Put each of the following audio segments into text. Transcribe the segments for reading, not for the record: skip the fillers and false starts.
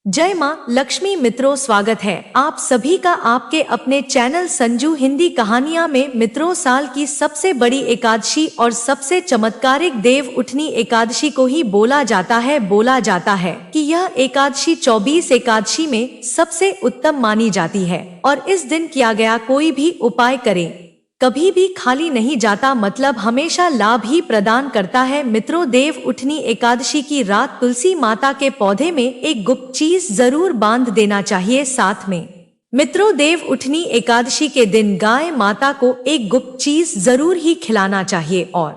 जय माँ लक्ष्मी मित्रों, स्वागत है आप सभी का आपके अपने चैनल संजू हिंदी कहानियां में। मित्रों, साल की सबसे बड़ी एकादशी और सबसे चमत्कारिक देव उठनी एकादशी को ही बोला जाता है कि यह एकादशी 24 एकादशी में सबसे उत्तम मानी जाती है और इस दिन किया गया कोई भी उपाय करें कभी भी खाली नहीं जाता, मतलब हमेशा लाभ ही प्रदान करता है। मित्रों, देव उठनी एकादशी की रात तुलसी माता के पौधे में एक गुप्त चीज जरूर बांध देना चाहिए साथ में। मित्रों, देव उठनी एकादशी के दिन गाय माता को एक गुप्त चीज जरूर ही खिलाना चाहिए और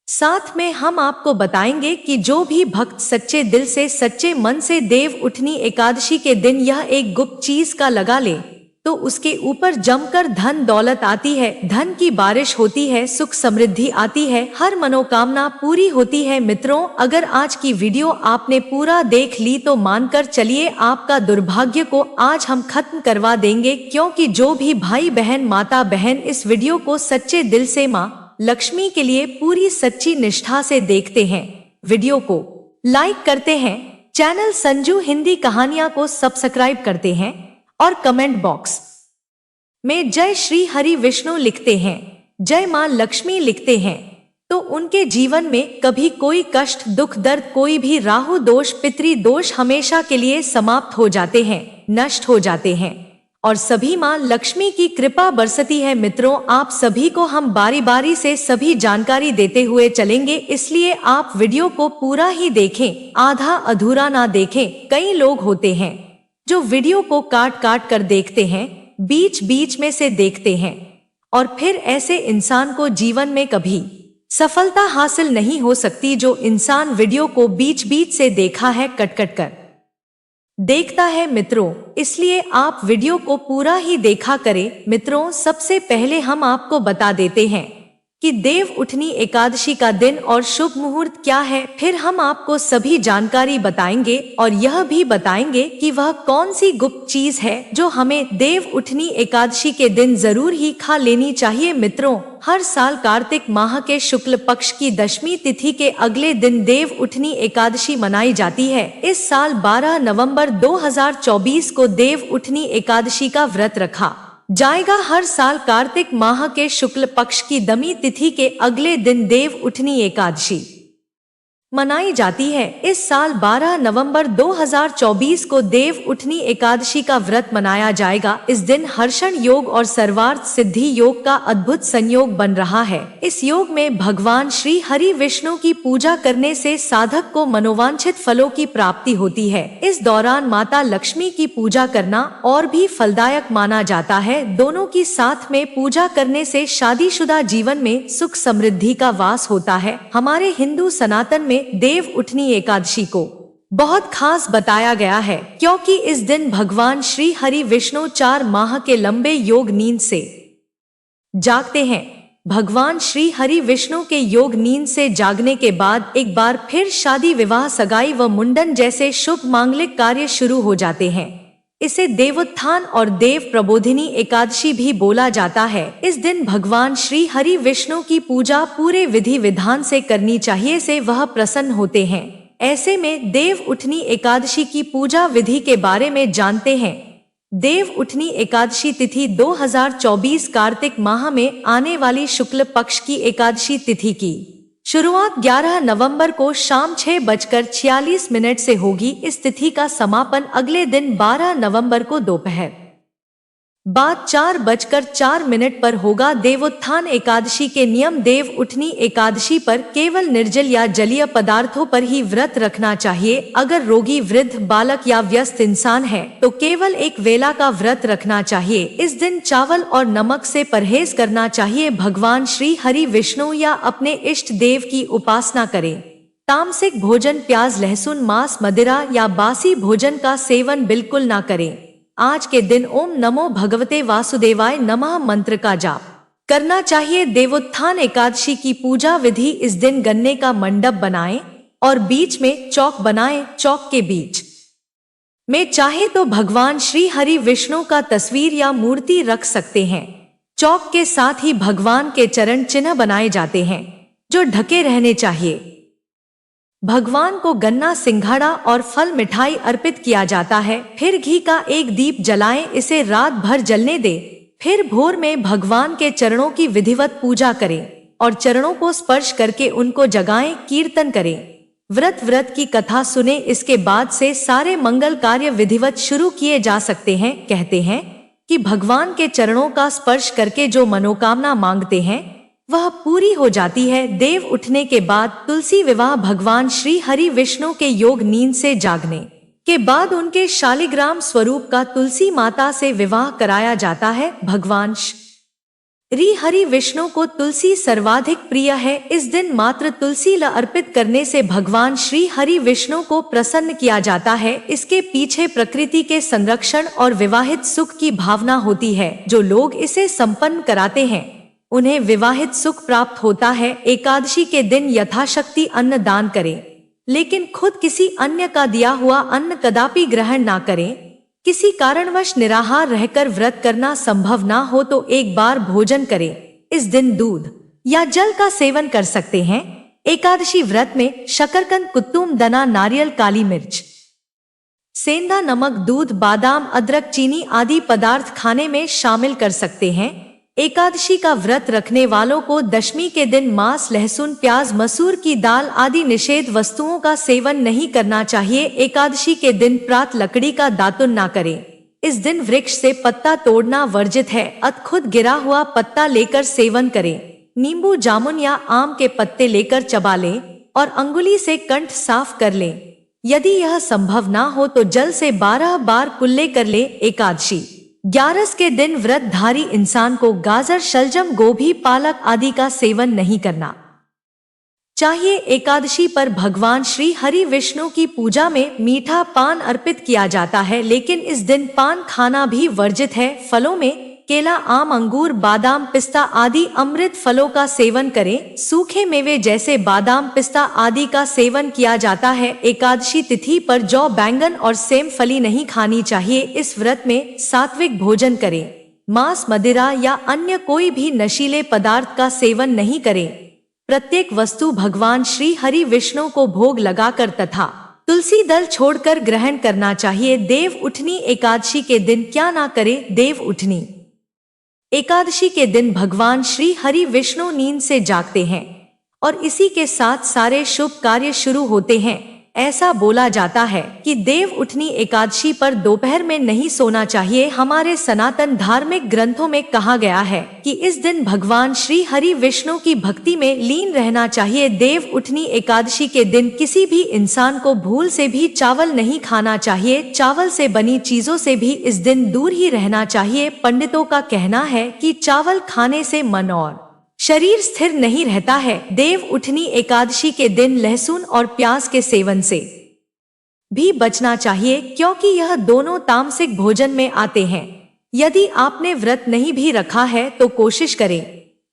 साथ में हम आपको बताएंगे कि जो भी भक्त सच्चे दिल से सच्चे मन से देव उठनी एकादशी के दिन यह एक गुप्त चीज का लगा ले तो उसके ऊपर जमकर धन दौलत आती है, धन की बारिश होती है, सुख समृद्धि आती है, हर मनोकामना पूरी होती है। मित्रों, अगर आज की वीडियो आपने पूरा देख ली तो मानकर चलिए आपका दुर्भाग्य को आज हम खत्म करवा देंगे, क्योंकि जो भी भाई बहन माता बहन इस वीडियो को सच्चे दिल से माँ लक्ष्मी के लिए पूरी सच्ची निष्ठा से देखते हैं, वीडियो को लाइक करते हैं, चैनल संजू हिंदी कहानियां को सब्सक्राइब करते हैं और कमेंट बॉक्स में जय श्री हरि विष्णु लिखते हैं, जय मां लक्ष्मी लिखते हैं, तो उनके जीवन में कभी कोई कष्ट दुख दर्द कोई भी राहु दोष पितृ दोष हमेशा के लिए समाप्त हो जाते हैं, नष्ट हो जाते हैं और सभी मां लक्ष्मी की कृपा बरसती है। मित्रों, आप सभी को हम बारी बारी से सभी जानकारी देते हुए चलेंगे, इसलिए आप वीडियो को पूरा ही देखें, आधा अधूरा ना देखें। कई लोग होते हैं जो वीडियो को काट काट कर देखते हैं, बीच बीच में से देखते हैं और फिर ऐसे इंसान को जीवन में कभी सफलता हासिल नहीं हो सकती। जो इंसान वीडियो को बीच बीच से देखा है, कट कट कर देखता है मित्रों, इसलिए आप वीडियो को पूरा ही देखा करें। मित्रों, सबसे पहले हम आपको बता देते हैं कि देव उठनी एकादशी का दिन और शुभ मुहूर्त क्या है, फिर हम आपको सभी जानकारी बताएंगे और यह भी बताएंगे कि वह कौन सी गुप्त चीज है जो हमें देव उठनी एकादशी के दिन जरूर ही खा लेनी चाहिए। मित्रों, हर साल कार्तिक माह के शुक्ल पक्ष की दशमी तिथि के अगले दिन देव उठनी एकादशी मनाई जाती है। इस साल 12 नवंबर 2024 को देव उठनी एकादशी का व्रत रखा जाएगा। हर साल कार्तिक माह के शुक्ल पक्ष की दमी तिथि के अगले दिन देव उठनी एकादशी मनाई जाती है। इस साल 12 नवंबर 2024 को देव उठनी एकादशी का व्रत मनाया जाएगा। इस दिन हर्षण योग और सर्वार्थ सिद्धि योग का अद्भुत संयोग बन रहा है। इस योग में भगवान श्री हरि विष्णु की पूजा करने से साधक को मनोवांछित फलों की प्राप्ति होती है। इस दौरान माता लक्ष्मी की पूजा करना और भी फलदायक माना जाता है। दोनों की साथ में पूजा करने से शादीशुदा जीवन में सुख समृद्धि का वास होता है। हमारे हिंदू सनातन में देव उठनी एकादशी को बहुत खास बताया गया है, क्योंकि इस दिन भगवान श्री हरि विष्णु 4 माह के लंबे योग नींद से जागते हैं। भगवान श्री हरि विष्णु के योग नींद से जागने के बाद एक बार फिर शादी विवाह सगाई व मुंडन जैसे शुभ मांगलिक कार्य शुरू हो जाते हैं। इसे देवोत्थान और देव प्रबोधिनी एकादशी भी बोला जाता है। इस दिन भगवान श्री हरि विष्णु की पूजा पूरे विधि विधान से करनी चाहिए, से वह प्रसन्न होते हैं। ऐसे में देव उठनी एकादशी की पूजा विधि के बारे में जानते हैं। देव उठनी एकादशी तिथि 2024 कार्तिक माह में आने वाली शुक्ल पक्ष की एकादशी तिथि की शुरुआत 11 नवंबर को शाम 6:46 से होगी। इस तिथि का समापन अगले दिन 12 नवंबर को दोपहर बाद 4:04 पर होगा। देवोत्थान एकादशी के नियम। देव उठनी एकादशी पर केवल निर्जल या जलीय पदार्थों पर ही व्रत रखना चाहिए। अगर रोगी, वृद्ध, बालक या व्यस्त इंसान है तो केवल एक वेला का व्रत रखना चाहिए। इस दिन चावल और नमक से परहेज करना चाहिए। भगवान श्री हरि विष्णु या अपने इष्ट देव की उपासना करें। तामसिक भोजन, प्याज, लहसुन, मांस, मदिरा या बासी भोजन का सेवन बिल्कुल ना करें। आज के दिन ओम नमो भगवते वासुदेवाय नमः मंत्र का जाप करना चाहिए। देवोत्थान एकादशी की पूजा विधि। इस दिन गन्ने का मंडप बनाएं और बीच में चौक बनाएं। चौक के बीच में चाहे तो भगवान श्री हरि विष्णु का तस्वीर या मूर्ति रख सकते हैं। चौक के साथ ही भगवान के चरण चिन्ह बनाए जाते हैं जो ढके रहने चाहिए। भगवान को गन्ना, सिंघाड़ा और फल मिठाई अर्पित किया जाता है। फिर घी का एक दीप जलाएं, इसे रात भर जलने दे। फिर भोर में भगवान के चरणों की विधिवत पूजा करें और चरणों को स्पर्श करके उनको जगाएं, कीर्तन करें। व्रत की कथा सुने। इसके बाद से सारे मंगल कार्य विधिवत शुरू किए जा सकते हैं। कहते हैं कि भगवान के चरणों का स्पर्श करके जो मनोकामना मांगते हैं वह पूरी हो जाती है। देव उठने के बाद तुलसी विवाह। भगवान श्री हरि विष्णु के योग नींद से जागने के बाद उनके शालिग्राम स्वरूप का तुलसी माता से विवाह कराया जाता है। भगवान श्री हरि विष्णु को तुलसी सर्वाधिक प्रिय है। इस दिन मात्र तुलसी अर्पित करने से भगवान श्री हरि विष्णु को प्रसन्न किया जाता है। इसके पीछे प्रकृति के संरक्षण और विवाहित सुख की भावना होती है। जो लोग इसे संपन्न कराते हैं उन्हें विवाहित सुख प्राप्त होता है। एकादशी के दिन यथाशक्ति अन्न दान करें, लेकिन खुद किसी अन्य का दिया हुआ अन्न कदापि ग्रहण ना करें। किसी कारणवश निराहार रहकर व्रत करना संभव ना हो तो एक बार भोजन करें। इस दिन दूध या जल का सेवन कर सकते हैं। एकादशी व्रत में शकरकंद, कुत्तुम दना, नारियल, काली मिर्च, सेंधा नमक, दूध, बादाम, अदरक, चीनी आदि पदार्थ खाने में शामिल कर सकते हैं। एकादशी का व्रत रखने वालों को दशमी के दिन मांस, लहसुन, प्याज, मसूर की दाल आदि निषेध वस्तुओं का सेवन नहीं करना चाहिए। एकादशी के दिन प्रात लकड़ी का दातुन ना करें। इस दिन वृक्ष से पत्ता तोड़ना वर्जित है। खुद गिरा हुआ पत्ता लेकर सेवन करें। नींबू, जामुन या आम के पत्ते लेकर चबा लें और अंगुली से कंठ साफ कर लें। यदि यह संभव ना हो तो जल से 12 बार कुल्ले कर लें। एकादशी 11 के दिन व्रतधारी इंसान को गाजर, शलजम, गोभी, पालक आदि का सेवन नहीं करना चाहिए। एकादशी पर भगवान श्री हरि विष्णु की पूजा में मीठा पान अर्पित किया जाता है, लेकिन इस दिन पान खाना भी वर्जित है। फलों में केला, आम, अंगूर, बादाम, पिस्ता आदि अमृत फलों का सेवन करें। सूखे मेवे जैसे बादाम, पिस्ता आदि का सेवन किया जाता है। एकादशी तिथि पर जौ, बैंगन और सेम फली नहीं खानी चाहिए। इस व्रत में सात्विक भोजन करें। मांस, मदिरा या अन्य कोई भी नशीले पदार्थ का सेवन नहीं करें। प्रत्येक वस्तु भगवान श्री हरि विष्णु को भोग लगाकर तथा तुलसी दल छोड़कर ग्रहण करना चाहिए। देव उठनी एकादशी के दिन क्या ना करे। देव उठनी एकादशी के दिन भगवान श्री हरि विष्णु नींद से जागते हैं और इसी के साथ सारे शुभ कार्य शुरू होते हैं। ऐसा बोला जाता है कि देव उठनी एकादशी पर दोपहर में नहीं सोना चाहिए। हमारे सनातन धार्मिक ग्रंथों में कहा गया है कि इस दिन भगवान श्री हरि विष्णु की भक्ति में लीन रहना चाहिए। देव उठनी एकादशी के दिन किसी भी इंसान को भूल से भी चावल नहीं खाना चाहिए। चावल से बनी चीजों से भी इस दिन दूर ही रहना चाहिए। पंडितों का कहना है कि चावल खाने से मन और शरीर स्थिर नहीं रहता है। देव उठनी एकादशी के दिन लहसुन और प्याज के सेवन से भी बचना चाहिए, क्योंकि यह दोनों तामसिक भोजन में आते हैं। यदि आपने व्रत नहीं भी रखा है तो कोशिश करें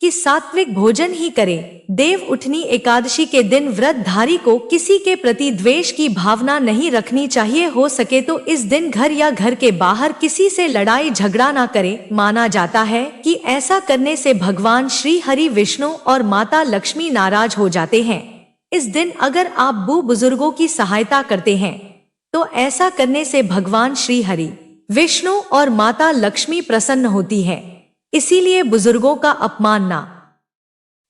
कि सात्विक भोजन ही करें। देव उठनी एकादशी के दिन व्रतधारी को किसी के प्रति द्वेष की भावना नहीं रखनी चाहिए। हो सके तो इस दिन घर या घर के बाहर किसी से लड़ाई झगड़ा ना करें। माना जाता है कि ऐसा करने से भगवान श्री हरि विष्णु और माता लक्ष्मी नाराज हो जाते हैं। इस दिन अगर आप बूढ़ बुजुर्गों की सहायता करते हैं तो ऐसा करने से भगवान श्री हरि विष्णु और माता लक्ष्मी प्रसन्न होती है। इसीलिए बुजुर्गों का अपमान ना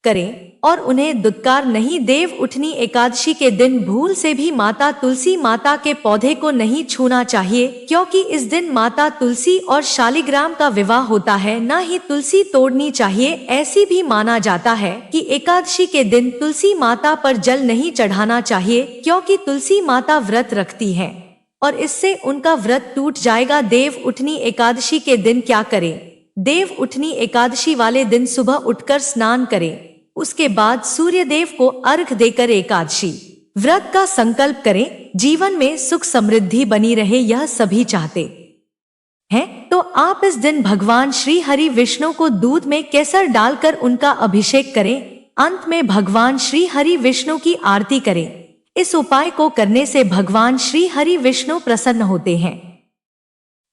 करें और उन्हें दुत्कार नहीं। देव उठनी एकादशी के दिन भूल से भी माता तुलसी माता के पौधे को नहीं छूना चाहिए, क्योंकि इस दिन माता तुलसी और शालिग्राम का विवाह होता है। न ही तुलसी तोड़नी चाहिए। ऐसी भी माना जाता है कि एकादशी के दिन तुलसी माता पर जल नहीं चढ़ाना चाहिए, क्योंकि तुलसी माता व्रत रखती है और इससे उनका व्रत टूट जाएगा। देव उठनी एकादशी के दिन क्या करें। देव उठनी एकादशी वाले दिन सुबह उठकर स्नान करें। उसके बाद सूर्य देव को अर्घ्य देकर एकादशी व्रत का संकल्प करें। जीवन में सुख समृद्धि बनी रहे, यह सभी चाहते हैं, तो आप इस दिन भगवान श्री हरि विष्णु को दूध में केसर डालकर उनका अभिषेक करें। अंत में भगवान श्री हरि विष्णु की आरती करें। इस उपाय को करने से भगवान श्री हरि विष्णु प्रसन्न होते हैं।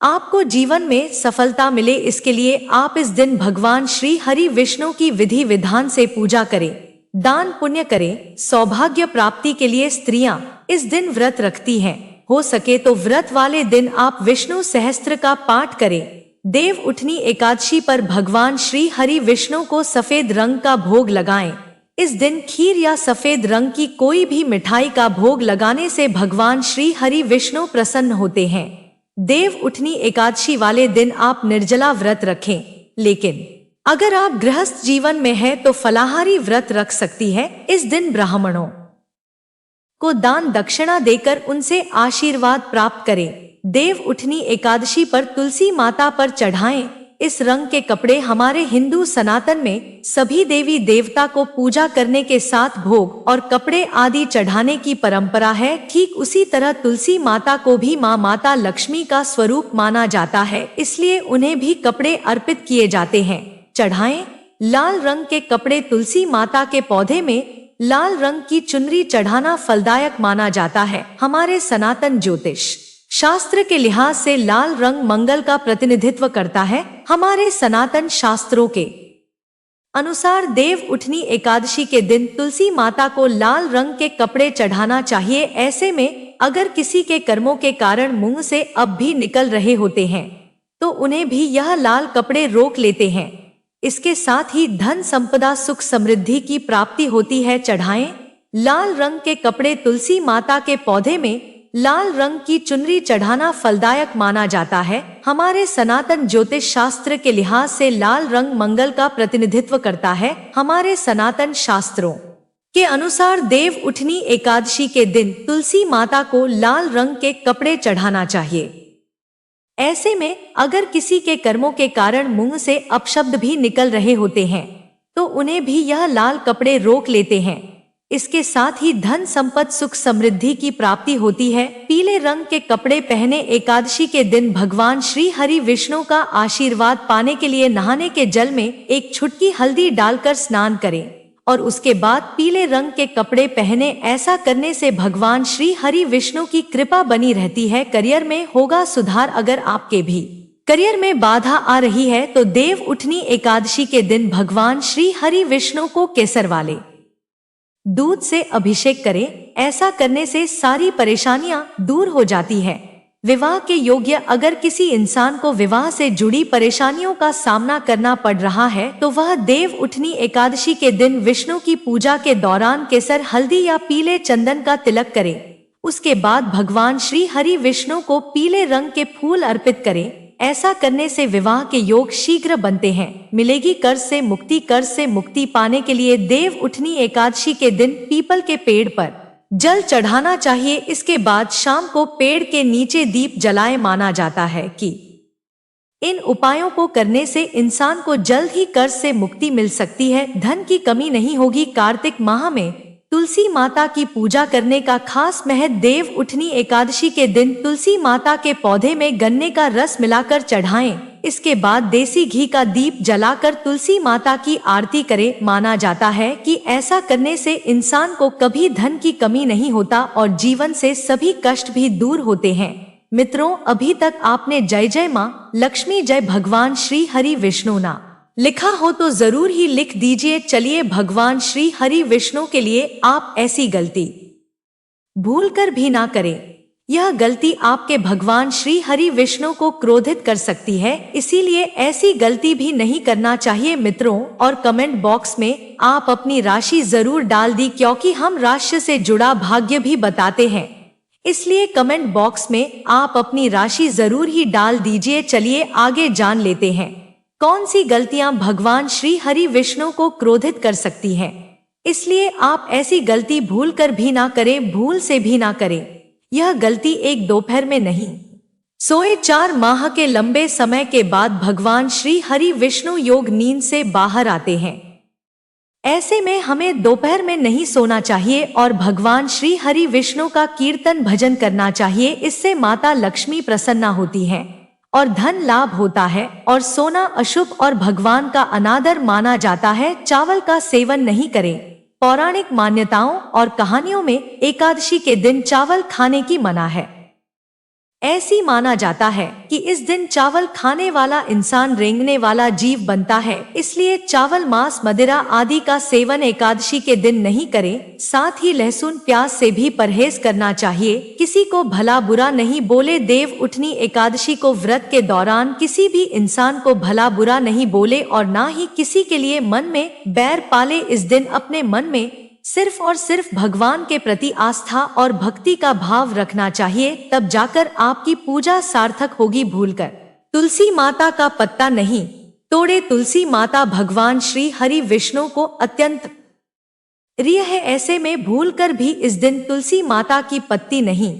आपको जीवन में सफलता मिले, इसके लिए आप इस दिन भगवान श्री हरि विष्णु की विधि विधान से पूजा करें। दान पुण्य करें। सौभाग्य प्राप्ति के लिए स्त्रियां इस दिन व्रत रखती हैं। हो सके तो व्रत वाले दिन आप विष्णु सहस्त्र का पाठ करें। देव उठनी एकादशी पर भगवान श्री हरि विष्णु को सफेद रंग का भोग लगाएं। इस दिन खीर या सफेद रंग की कोई भी मिठाई का भोग लगाने से भगवान श्री हरि विष्णु प्रसन्न होते हैं। देव उठनी एकादशी वाले दिन आप निर्जला व्रत रखें, लेकिन अगर आप गृहस्थ जीवन में हैं तो फलाहारी व्रत रख सकती है। इस दिन ब्राह्मणों को दान दक्षिणा देकर उनसे आशीर्वाद प्राप्त करें। देव उठनी एकादशी पर तुलसी माता पर चढ़ाएं। इस रंग के कपड़े हमारे हिंदू सनातन में सभी देवी देवता को पूजा करने के साथ भोग और कपड़े आदि चढ़ाने की परंपरा है। ठीक उसी तरह तुलसी माता को भी माता लक्ष्मी का स्वरूप माना जाता है, इसलिए उन्हें भी कपड़े अर्पित किए जाते हैं। चढ़ाएं। लाल रंग के कपड़े तुलसी माता के पौधे में लाल रंग की चुनरी चढ़ाना फलदायक माना जाता है। हमारे सनातन ज्योतिष शास्त्र के लिहाज से लाल रंग मंगल का प्रतिनिधित्व करता है। हमारे सनातन शास्त्रों के अनुसार देव उठनी एकादशी के दिन तुलसी माता को लाल रंग के कपड़े चढ़ाना चाहिए। ऐसे में अगर किसी के कर्मों के कारण मुंह से अब भी निकल रहे होते हैं तो उन्हें भी यह लाल कपड़े रोक लेते हैं। इसके साथ ही धन संपदा सुख समृद्धि की प्राप्ति होती है। चढ़ाएं। लाल रंग के कपड़े तुलसी माता के पौधे में लाल रंग की चुनरी चढ़ाना फलदायक माना जाता है। हमारे सनातन ज्योतिष शास्त्र के लिहाज से लाल रंग मंगल का प्रतिनिधित्व करता है। हमारे सनातन शास्त्रों के अनुसार देव उठनी एकादशी के दिन तुलसी माता को लाल रंग के कपड़े चढ़ाना चाहिए। ऐसे में अगर किसी के कर्मों के कारण मुंह से अपशब्द भी निकल रहे होते हैं तो उन्हें भी यह लाल कपड़े रोक लेते हैं। इसके साथ ही धन संपत्ति सुख समृद्धि की प्राप्ति होती है। पीले रंग के कपड़े पहने एकादशी के दिन भगवान श्री हरि विष्णु का आशीर्वाद पाने के लिए नहाने के जल में एक छुटकी हल्दी डालकर स्नान करें और उसके बाद पीले रंग के कपड़े पहने। ऐसा करने से भगवान श्री हरि विष्णु की कृपा बनी रहती है। करियर में होगा सुधार। अगर आपके भी करियर में बाधा आ रही है तो देव उठनी एकादशी के दिन भगवान श्री हरि विष्णु को केसर वाले दूध से अभिषेक करें। ऐसा करने से सारी परेशानियां दूर हो जाती है। विवाह के योग्य अगर किसी इंसान को विवाह से जुड़ी परेशानियों का सामना करना पड़ रहा है तो वह देव उठनी एकादशी के दिन विष्णु की पूजा के दौरान केसर हल्दी या पीले चंदन का तिलक करें। उसके बाद भगवान श्री हरि विष्णु को पीले रंग के फूल अर्पित करें। ऐसा करने से विवाह के योग शीघ्र बनते हैं। मिलेगी कर्ज से मुक्ति। कर्ज से मुक्ति पाने के लिए देव उठनी एकादशी के दिन पीपल के पेड़ पर जल चढ़ाना चाहिए। इसके बाद शाम को पेड़ के नीचे दीप जलाए। माना जाता है कि इन उपायों को करने से इंसान को जल्द ही कर्ज से मुक्ति मिल सकती है। धन की कमी नहीं होगी। कार्तिक माह में तुलसी माता की पूजा करने का खास महत्व। देव उठनी एकादशी के दिन तुलसी माता के पौधे में गन्ने का रस मिलाकर चढ़ाएं। इसके बाद देसी घी का दीप जलाकर तुलसी माता की आरती करें। माना जाता है कि ऐसा करने से इंसान को कभी धन की कमी नहीं होता और जीवन से सभी कष्ट भी दूर होते हैं। मित्रों, अभी तक आपने जय जय माँ लक्ष्मी जय भगवान श्री हरि विष्णु ना लिखा हो तो जरूर ही लिख दीजिए। चलिए भगवान श्री हरि विष्णु के लिए आप ऐसी गलती भूलकर भी ना करें। यह गलती आपके भगवान श्री हरि विष्णु को क्रोधित कर सकती है, इसीलिए ऐसी गलती भी नहीं करना चाहिए। मित्रों, और कमेंट बॉक्स में आप अपनी राशि जरूर डाल दी, क्योंकि हम राशि से जुड़ा भाग्य भी बताते हैं, इसलिए कमेंट बॉक्स में आप अपनी राशि जरूर ही डाल दीजिए। चलिए आगे जान लेते हैं कौन सी गलतियां भगवान श्री हरि विष्णु को क्रोधित कर सकती हैं। इसलिए आप ऐसी गलती भूल कर भी ना करें, भूल से भी ना करें। यह गलती एक दोपहर में नहीं, सोए 4 माह के लंबे समय के बाद भगवान श्री हरि विष्णु योग नींद से बाहर आते हैं। ऐसे में हमें दोपहर में नहीं सोना चाहिए और भगवान श्री हरि विष्णु का कीर्तन भजन करना चाहिए। इससे माता लक्ष्मी प्रसन्ना होती हैं और धन लाभ होता है। और सोना अशुभ और भगवान का अनादर माना जाता है। चावल का सेवन नहीं करें। पौराणिक मान्यताओं और कहानियों में एकादशी के दिन चावल खाने की मना है। ऐसी माना जाता है कि इस दिन चावल खाने वाला इंसान रेंगने वाला जीव बनता है, इसलिए चावल, मांस, मदिरा आदि का सेवन एकादशी के दिन नहीं करें। साथ ही लहसुन, प्याज से भी परहेज करना चाहिए। किसी को भला बुरा नहीं बोले। देव उठनी एकादशी को व्रत के दौरान किसी भी इंसान को भला बुरा नहीं बोले और ना ही किसी के लिए मन में बैर पाले। इस दिन अपने मन में सिर्फ और सिर्फ भगवान के प्रति आस्था और भक्ति का भाव रखना चाहिए, तब जाकर आपकी पूजा सार्थक होगी। भूलकर तुलसी माता का पत्ता नहीं तोड़े। तुलसी माता भगवान श्री हरि विष्णु को अत्यंत प्रिय है, ऐसे में भूलकर भी इस दिन तुलसी माता की पत्ती नहीं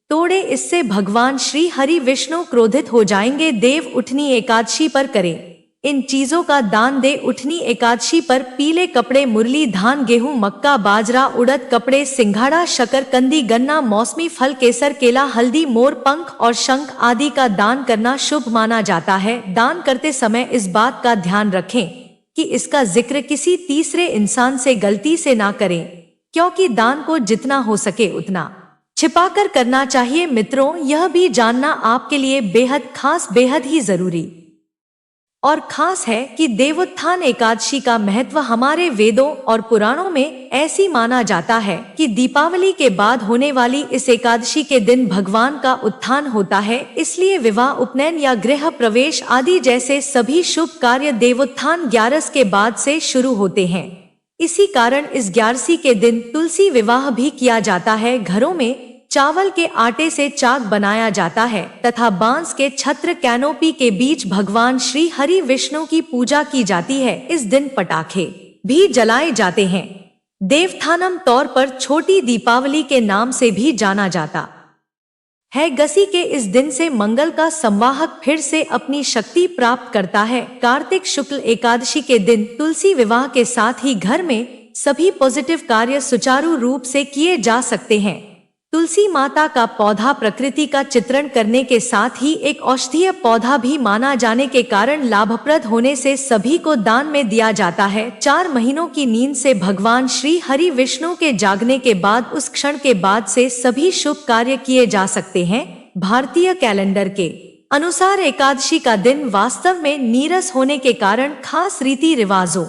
तोड़े, इससे भगवान श्री हरि विष्णु क्रोधित हो जाएंगे। देव उठनी एकादशी पर करें इन चीजों का दान दे। उठनी एकादशी पर पीले कपड़े, मुरली, धान, गेहूं, मक्का, बाजरा, उड़द, कपड़े, सिंघाड़ा, शकरकंदी, गन्ना, मौसमी फल, केसर, केला, हल्दी, मोर पंख और शंख आदि का दान करना शुभ माना जाता है। दान करते समय इस बात का ध्यान रखें कि इसका जिक्र किसी तीसरे इंसान से गलती से ना करें, क्योंकि दान को जितना हो सके उतना छिपाकर करना चाहिए। मित्रों, यह भी जानना आपके लिए बेहद खास, बेहद ही जरूरी और खास है कि देवोत्थान एकादशी का महत्व हमारे वेदों और पुराणों में ऐसी माना जाता है कि दीपावली के बाद होने वाली इस एकादशी के दिन भगवान का उत्थान होता है। इसलिए विवाह, उपनयन या गृह प्रवेश आदि जैसे सभी शुभ कार्य देवोत्थान 11 के बाद से शुरू होते हैं। इसी कारण इस 11 के दिन तुलसी विवाह भी किया जाता है। घरों में चावल के आटे से चाक बनाया जाता है तथा बांस के छत्र, कैनोपी के बीच भगवान श्री हरि विष्णु की पूजा की जाती है। इस दिन पटाखे भी जलाए जाते हैं। देवथानम तौर पर छोटी दीपावली के नाम से भी जाना जाता है। गसी के इस दिन से मंगल का संवाहक फिर से अपनी शक्ति प्राप्त करता है। कार्तिक शुक्ल एकादशी के दिन तुलसी विवाह के साथ ही घर में सभी पॉजिटिव कार्य सुचारू रूप से किए जा सकते हैं। तुलसी माता का पौधा प्रकृति का चित्रण करने के साथ ही एक औषधीय पौधा भी माना जाने के कारण लाभप्रद होने से सभी को दान में दिया जाता है। 4 महीनों की नींद से भगवान श्री हरि विष्णु के जागने के बाद उस क्षण के बाद से सभी शुभ कार्य किए जा सकते हैं। भारतीय कैलेंडर के अनुसार एकादशी का दिन वास्तव में नीरस होने के कारण खास रीति रिवाजों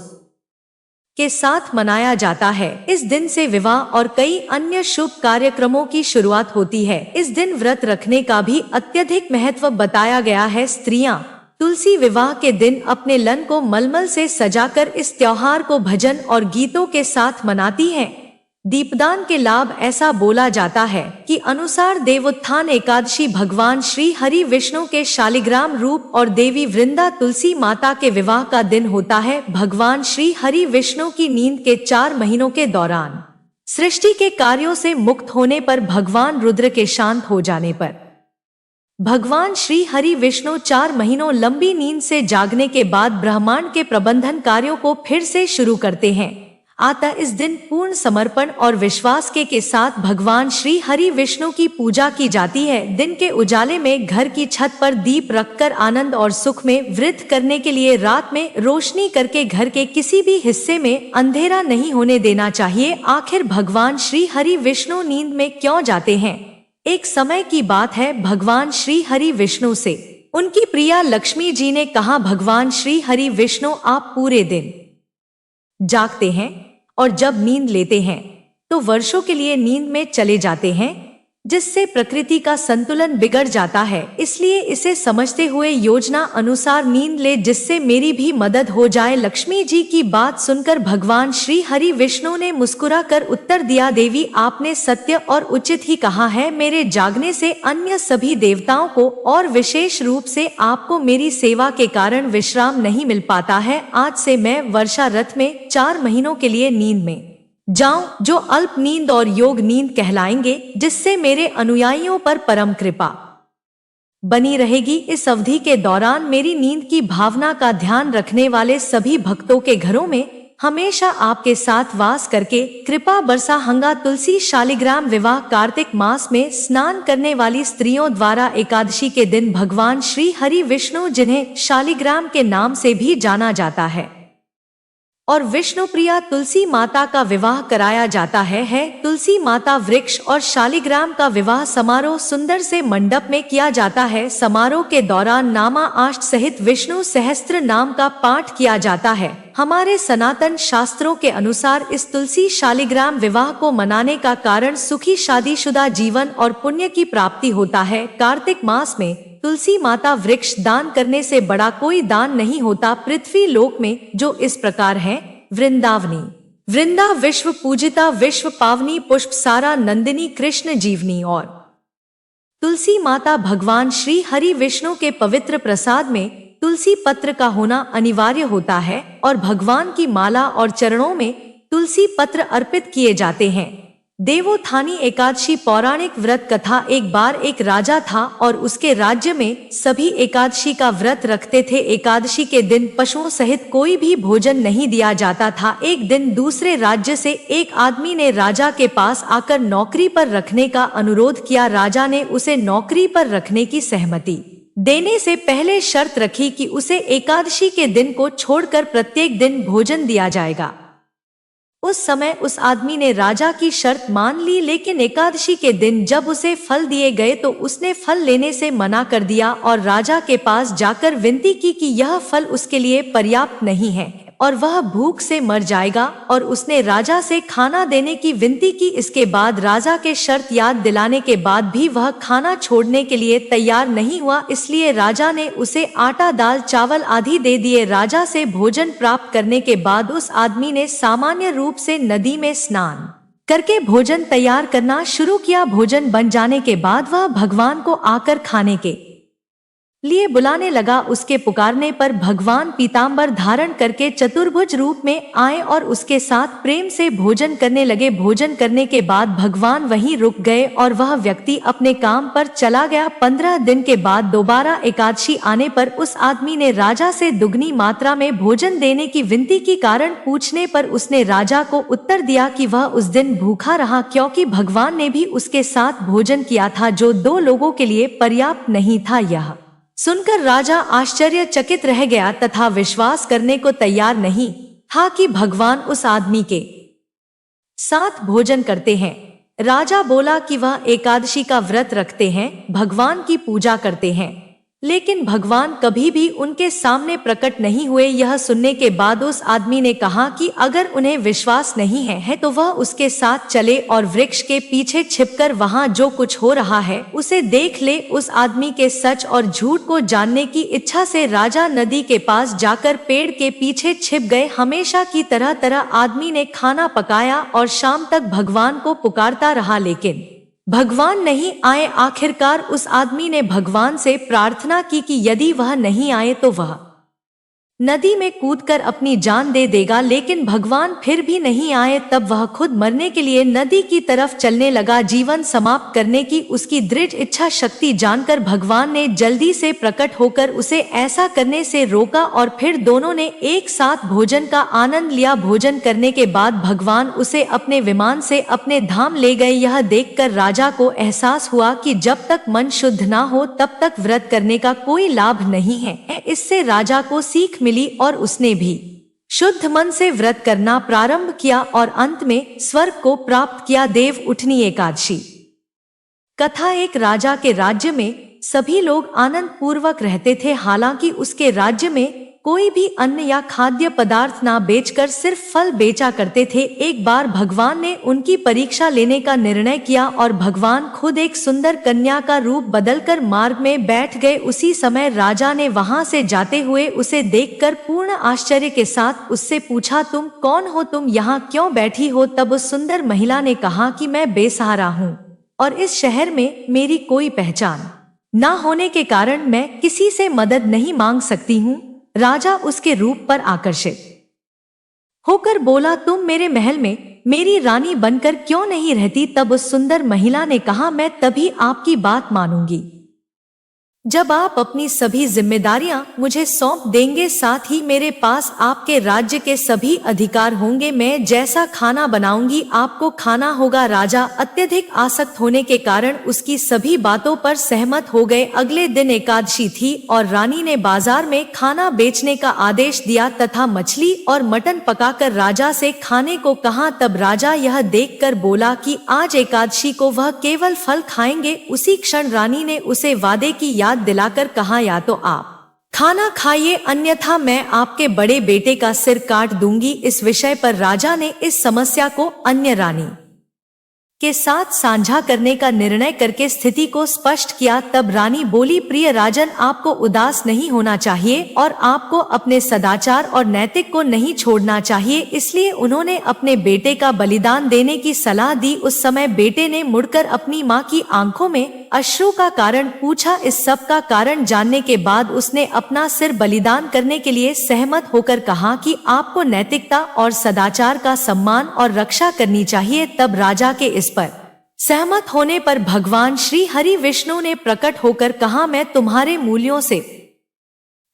के साथ मनाया जाता है। इस दिन से विवाह और कई अन्य शुभ कार्यक्रमों की शुरुआत होती है। इस दिन व्रत रखने का भी अत्यधिक महत्व बताया गया है। स्त्रियां तुलसी विवाह के दिन अपने लन को मलमल से सजाकर इस त्योहार को भजन और गीतों के साथ मनाती हैं। दीपदान के लाभ ऐसा बोला जाता है कि अनुसार देवोत्थान एकादशी भगवान श्री हरि विष्णु के शालिग्राम रूप और देवी वृंदा तुलसी माता के विवाह का दिन होता है। भगवान श्री हरि विष्णु की नींद के 4 महीनों के दौरान सृष्टि के कार्यों से मुक्त होने पर, भगवान रुद्र के शांत हो जाने पर भगवान श्री हरि विष्णु 4 महीनों लंबी नींद से जागने के बाद ब्रह्मांड के प्रबंधन कार्यों को फिर से शुरू करते हैं। अतः इस दिन पूर्ण समर्पण और विश्वास के साथ भगवान श्री हरि विष्णु की पूजा की जाती है। दिन के उजाले में घर की छत पर दीप रखकर आनंद और सुख में वृद्धि करने के लिए रात में रोशनी करके घर के किसी भी हिस्से में अंधेरा नहीं होने देना चाहिए। आखिर भगवान श्री हरि विष्णु नींद में क्यों जाते हैं? एक समय की बात है, भगवान श्री हरि विष्णु से उनकी प्रिया लक्ष्मी जी ने कहा, भगवान श्री हरि विष्णु आप पूरे दिन जागते हैं और जब नींद लेते हैं तो वर्षों के लिए नींद में चले जाते हैं, जिससे प्रकृति का संतुलन बिगड़ जाता है। इसलिए इसे समझते हुए योजना अनुसार नींद ले, जिससे मेरी भी मदद हो जाए। लक्ष्मी जी की बात सुनकर भगवान श्री हरि विष्णु ने मुस्कुराकर उत्तर दिया, देवी आपने सत्य और उचित ही कहा है। मेरे जागने से अन्य सभी देवताओं को और विशेष रूप से आपको मेरी सेवा के कारण विश्राम नहीं मिल पाता है। आज से मैं वर्षा रथ में 4 महीनों के लिए नींद में जाऊं, जो अल्प नींद और योग नींद कहलाएंगे, जिससे मेरे अनुयायियों पर परम कृपा बनी रहेगी। इस अवधि के दौरान मेरी नींद की भावना का ध्यान रखने वाले सभी भक्तों के घरों में हमेशा आपके साथ वास करके कृपा बरसाहंगा। तुलसी शालिग्राम विवाह कार्तिक मास में स्नान करने वाली स्त्रियों द्वारा एकादशी के दिन भगवान श्री हरि विष्णु, जिन्हें शालिग्राम के नाम से भी जाना जाता है, और विष्णुप्रिया तुलसी माता का विवाह कराया जाता है। तुलसी माता वृक्ष और शालिग्राम का विवाह समारोह सुंदर से मंडप में किया जाता है। समारोह के दौरान नामा आष्ट सहित विष्णु सहस्त्र नाम का पाठ किया जाता है। हमारे सनातन शास्त्रों के अनुसार इस तुलसी शालिग्राम विवाह को मनाने का कारण सुखी शादीशुदा जीवन और पुण्य की प्राप्ति होता है। कार्तिक मास में तुलसी माता वृक्ष दान करने से बड़ा कोई दान नहीं होता पृथ्वी लोक में, जो इस प्रकार है। वृंदावनी वृंदा विश्व पूजिता विश्व पावनी पुष्प सारा नंदिनी कृष्ण जीवनी। और तुलसी माता भगवान श्री हरि विष्णु के पवित्र प्रसाद में तुलसी पत्र का होना अनिवार्य होता है और भगवान की माला और चरणों में तुलसी पत्र अर्पित किए जाते हैं। देवोत्थानी एकादशी पौराणिक व्रत कथा। एक बार एक राजा था और उसके राज्य में सभी एकादशी का व्रत रखते थे। एकादशी के दिन पशुओं सहित कोई भी भोजन नहीं दिया जाता था। एक दिन दूसरे राज्य से एक आदमी ने राजा के पास आकर नौकरी पर रखने का अनुरोध किया। राजा ने उसे नौकरी पर रखने की सहमति देने से पहले शर्त रखी कि उसे एकादशी के दिन को छोड़कर प्रत्येक दिन भोजन दिया जाएगा। उस समय उस आदमी ने राजा की शर्त मान ली, लेकिन एकादशी के दिन जब उसे फल दिए गए तो उसने फल लेने से मना कर दिया और राजा के पास जाकर विनती की कि यह फल उसके लिए पर्याप्त नहीं है और वह भूख से मर जाएगा, और उसने राजा से खाना देने की विनती की। इसके बाद राजा के शर्त याद दिलाने के बाद भी वह खाना छोड़ने के लिए तैयार नहीं हुआ, इसलिए राजा ने उसे आटा दाल चावल आदि दे दिए। राजा से भोजन प्राप्त करने के बाद उस आदमी ने सामान्य रूप से नदी में स्नान करके भोजन तैयार करना शुरू किया। भोजन बन जाने के बाद वह भगवान को आकर खाने के लिए बुलाने लगा। उसके पुकारने पर भगवान पीतांबर धारण करके चतुर्भुज रूप में आए और उसके साथ प्रेम से भोजन करने लगे। भोजन करने के बाद भगवान वहीं रुक गए और वह व्यक्ति अपने काम पर चला गया। 15 दिन के बाद दोबारा एकादशी आने पर उस आदमी ने राजा से दुगनी मात्रा में भोजन देने की विनती की। कारण पूछने पर उसने राजा को उत्तर दिया कि वह उस दिन भूखा रहा क्योंकि भगवान ने भी उसके साथ भोजन किया था जो 2 लोगों के लिए पर्याप्त नहीं था। यह सुनकर राजा आश्चर्यचकित रह गया तथा विश्वास करने को तैयार नहीं था कि भगवान उस आदमी के साथ भोजन करते हैं। राजा बोला कि वह एकादशी का व्रत रखते हैं, भगवान की पूजा करते हैं, लेकिन भगवान कभी भी उनके सामने प्रकट नहीं हुए। यह सुनने के बाद उस आदमी ने कहा कि अगर उन्हें विश्वास नहीं है तो वह उसके साथ चले और वृक्ष के पीछे छिपकर वहां जो कुछ हो रहा है उसे देख ले। उस आदमी के सच और झूठ को जानने की इच्छा से राजा नदी के पास जाकर पेड़ के पीछे छिप गए। हमेशा की तरह आदमी ने खाना पकाया और शाम तक भगवान को पुकारता रहा, लेकिन भगवान नहीं आए। आखिरकार उस आदमी ने भगवान से प्रार्थना की कि यदि वह नहीं आए तो वह नदी में कूदकर अपनी जान दे देगा, लेकिन भगवान फिर भी नहीं आए। तब वह खुद मरने के लिए नदी की तरफ चलने लगा। जीवन समाप्त करने की उसकी दृढ़ इच्छा शक्ति जानकर भगवान ने जल्दी से प्रकट होकर उसे ऐसा करने से रोका और फिर दोनों ने एक साथ भोजन का आनंद लिया। भोजन करने के बाद भगवान उसे अपने विमान से अपने धाम ले गए। यह देखकर राजा को एहसास हुआ कि जब तक मन शुद्ध ना हो तब तक व्रत करने का कोई लाभ नहीं है। इससे राजा को सीख मिली और उसने भी शुद्ध मन से व्रत करना प्रारंभ किया और अंत में स्वर्ग को प्राप्त किया। देव उठनी एकादशी कथा। एक राजा के राज्य में सभी लोग आनंद पूर्वक रहते थे। हालांकि उसके राज्य में कोई भी अन्न या खाद्य पदार्थ ना बेचकर सिर्फ फल बेचा करते थे। एक बार भगवान ने उनकी परीक्षा लेने का निर्णय किया और भगवान खुद एक सुंदर कन्या का रूप बदलकर मार्ग में बैठ गए। उसी समय राजा ने वहां से जाते हुए उसे देखकर पूर्ण आश्चर्य के साथ उससे पूछा, तुम कौन हो, तुम यहाँ क्यों बैठी हो? तब उस सुंदर महिला ने कहा कि मैं बेसहारा हूँ और इस शहर में मेरी कोई पहचान ना होने के कारण मैं किसी से मदद नहीं मांग सकती हूँ। राजा उसके रूप पर आकर्षित होकर बोला, तुम मेरे महल में मेरी रानी बनकर क्यों नहीं रहती? तब उस सुंदर महिला ने कहा, मैं तभी आपकी बात मानूंगी जब आप अपनी सभी जिम्मेदारियां मुझे सौंप देंगे, साथ ही मेरे पास आपके राज्य के सभी अधिकार होंगे। मैं जैसा खाना बनाऊंगी आपको खाना होगा। राजा अत्यधिक आसक्त होने के कारण उसकी सभी बातों पर सहमत हो गए। अगले दिन एकादशी थी और रानी ने बाजार में खाना बेचने का आदेश दिया तथा मछली और मटन पकाकर राजा से खाने को कहा। तब राजा यह देखकर बोला कि आज एकादशी को वह केवल फल खाएंगे। उसी क्षण रानी ने उसे वादे की याद दिलाकर कहा, या तो आप खाना खाइए अन्यथा मैं आपके बड़े बेटे का सिर काट दूंगी। इस विषय पर राजा ने इस समस्या को अन्य रानी के साथ साझा करने का निर्णय करके स्थिति को स्पष्ट किया। तब रानी बोली, प्रिय राजन, आपको उदास नहीं होना चाहिए और आपको अपने सदाचार और नैतिक को नहीं छोड़ना चाहिए। इसलिए उन्होंने अपने बेटे का बलिदान देने की सलाह दी। उस समय बेटे ने मुड़कर अपनी मां की आंखों में अश्रु का कारण पूछा। इस सब का कारण जानने के बाद उसने अपना सिर बलिदान करने के लिए सहमत होकर कहा कि आपको नैतिकता और सदाचार का सम्मान और रक्षा करनी चाहिए। तब राजा के इस पर सहमत होने पर भगवान श्री हरि विष्णु ने प्रकट होकर कहा, मैं तुम्हारे मूल्यों से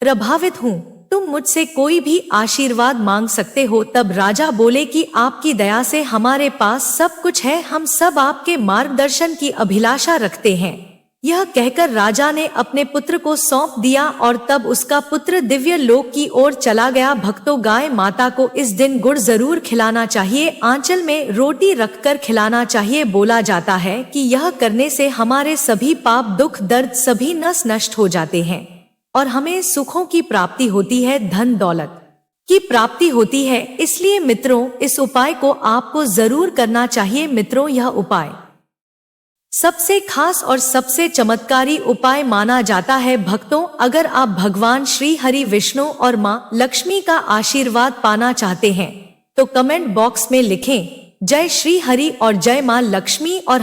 प्रभावित हूँ, तुम मुझसे कोई भी आशीर्वाद मांग सकते हो। तब राजा बोले कि आपकी दया से हमारे पास सब कुछ है, हम सब आपके मार्गदर्शन की अभिलाषा रखते हैं। यह कहकर राजा ने अपने पुत्र को सौंप दिया और तब उसका पुत्र दिव्य लोक की ओर चला गया। भक्तों, गाय माता को इस दिन गुड़ जरूर खिलाना चाहिए, आंचल में रोटी रखकर खिलाना चाहिए। बोला जाता है कि यह करने से हमारे सभी पाप, दुख, दर्द सभी नस नष्ट हो जाते हैं और हमें सुखों की प्राप्ति होती है, धन दौलत की प्राप्ति होती है। इसलिए मित्रों, इस उपाय को आपको जरूर करना चाहिए। मित्रों, यह उपाय सबसे खास और सबसे चमत्कारी उपाय माना जाता है। भक्तों, अगर आप भगवान श्री हरि विष्णु और मां लक्ष्मी का आशीर्वाद पाना चाहते हैं तो कमेंट बॉक्स में लिखें, जय श्री हरि और जय मां लक्ष्मी। और